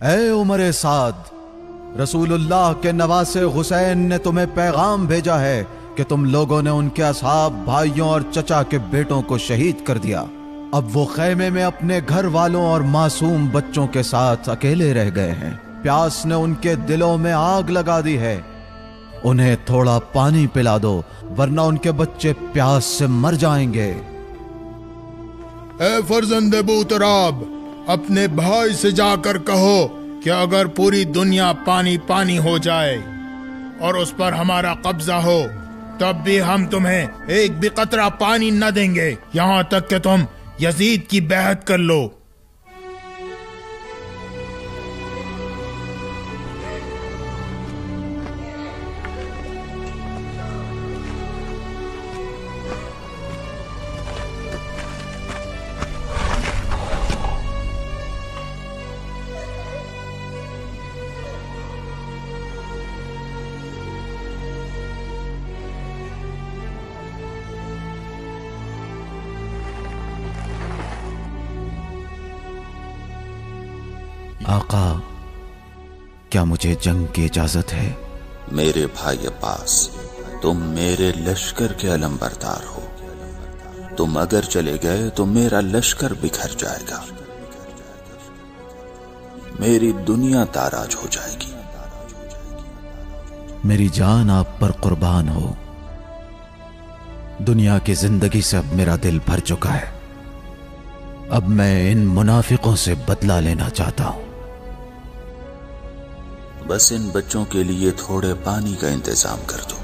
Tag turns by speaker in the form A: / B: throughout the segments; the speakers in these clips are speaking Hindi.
A: ऐ उमर साद, रसूलुल्लाह के नवासे हुसैन ने तुम्हें पैगाम भेजा है कि तुम लोगों ने उनके असहाब, भाइयों और चचा के बेटों को शहीद कर दिया। अब वो खैमे में अपने घर वालों और मासूम बच्चों के साथ अकेले रह गए हैं। प्यास ने उनके दिलों में आग लगा दी है। उन्हें थोड़ा पानी पिला दो, वरना उनके बच्चे प्यास से मर जाएंगे।
B: ए फर्जंद अबू तुराब, अपने भाई से जाकर कहो कि अगर पूरी दुनिया पानी पानी हो जाए और उस पर हमारा कब्जा हो, तब भी हम तुम्हें एक भी कतरा पानी न देंगे, यहाँ तक कि तुम यजीद की बैहत कर लो।
A: आका, क्या मुझे जंग की इजाजत है?
C: मेरे भाई अब्बास, तुम मेरे लश्कर के अलंबरदार हो। तुम अगर चले गए तो मेरा लश्कर बिखर जाएगा, मेरी दुनिया ताराज हो जाएगी।
A: मेरी जान आप पर कुर्बान हो। दुनिया की जिंदगी से अब मेरा दिल भर चुका है। अब मैं इन मुनाफिकों से बदला लेना चाहता हूं।
C: बस इन बच्चों के लिए थोड़े पानी का इंतजाम कर दो।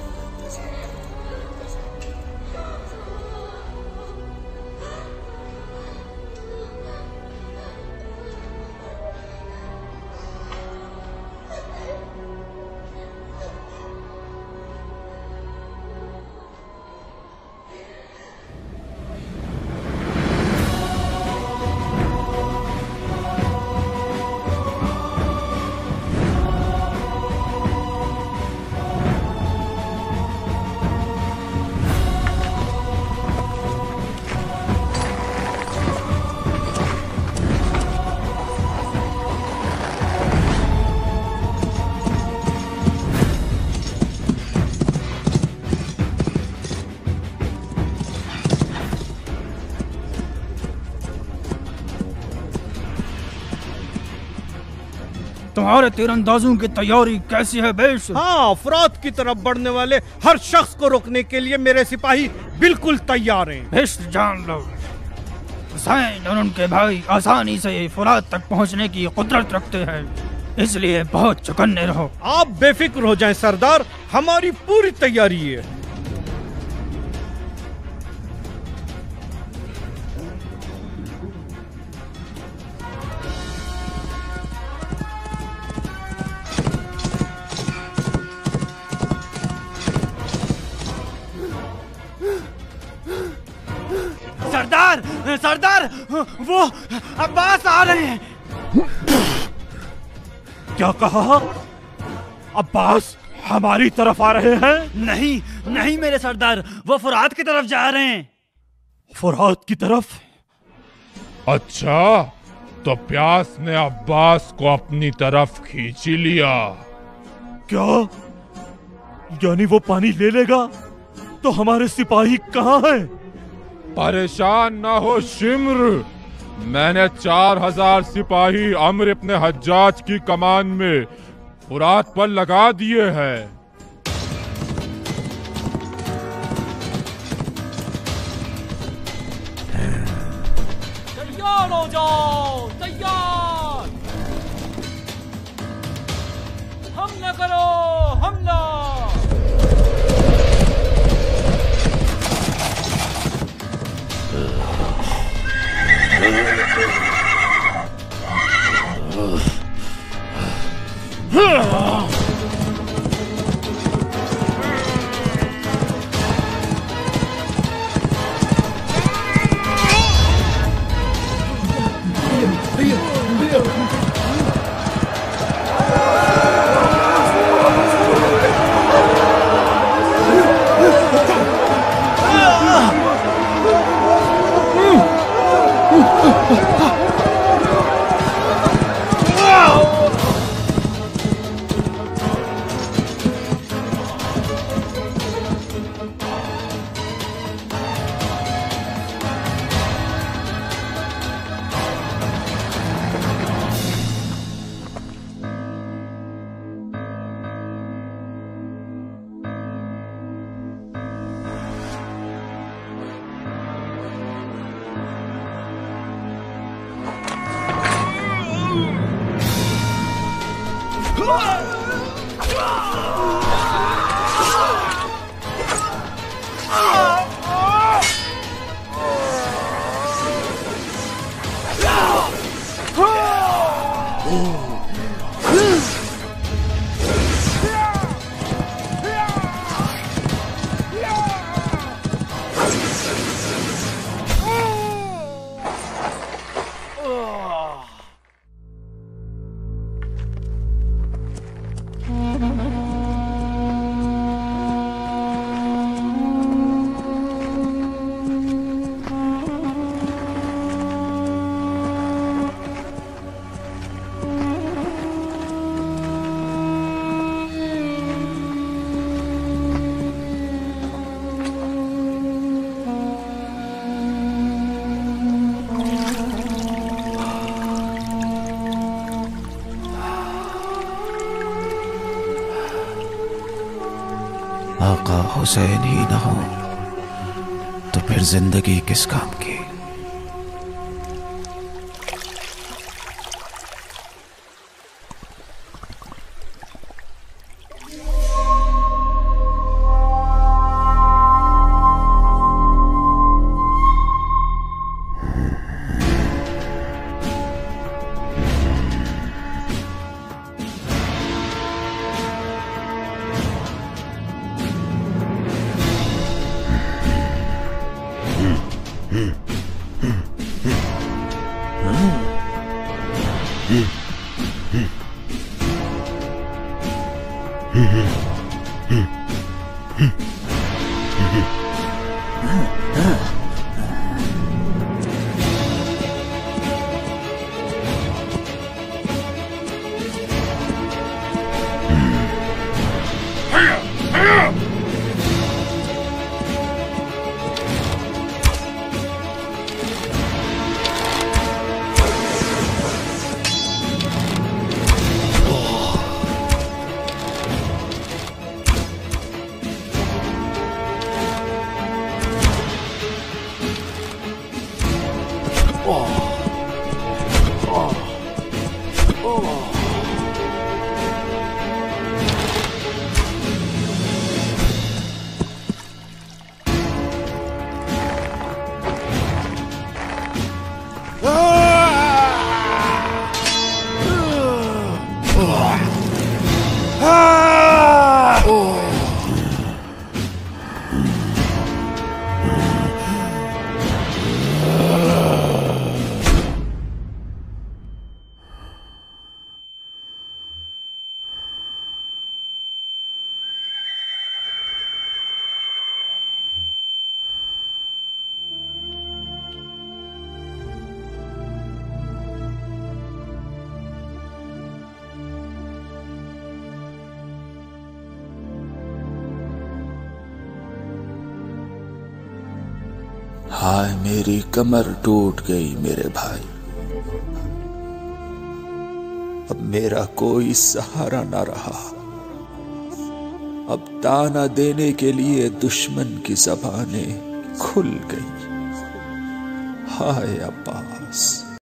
D: तुम्हारे तीरंदाजों की तैयारी कैसी है बेश?
E: हाँ, फरात की तरफ बढ़ने वाले हर शख्स को रोकने के लिए मेरे सिपाही बिल्कुल तैयार हैं।
D: बेश, जान लो, हुसैन और उनके भाई आसानी से फरात तक पहुंचने की कुदरत रखते हैं, इसलिए बहुत चौकन्ने रहो।
E: आप बेफिक्र हो जाएं सरदार, हमारी पूरी तैयारी है।
D: सरदार, सरदार, वो अब्बास आ रहे हैं।
E: क्या कहा? अब्बास हमारी तरफ आ रहे हैं?
D: नहीं नहीं मेरे सरदार, वो फुरात की तरफ जा रहे हैं।
E: फुरात की तरफ?
F: अच्छा, तो प्यास ने अब्बास को अपनी तरफ खींच लिया।
E: क्या? यानी वो पानी ले लेगा? तो हमारे सिपाही कहाँ हैं?
F: परेशान ना हो शिम्र, मैंने 4000 सिपाही अम्र इब्न हज्जाज की कमान में फुरात पर लगा दिए हैं।
G: तैयार हो जाओ, तैयार। हमला करो, हमला।
A: आका हुसैन ही न हो तो फिर जिंदगी किस काम की।
C: हाय मेरी कमर टूट गई मेरे भाई, अब मेरा कोई सहारा न रहा। अब ताना देने के लिए दुश्मन की ज़बानें खुल गई। हाय अब्बास।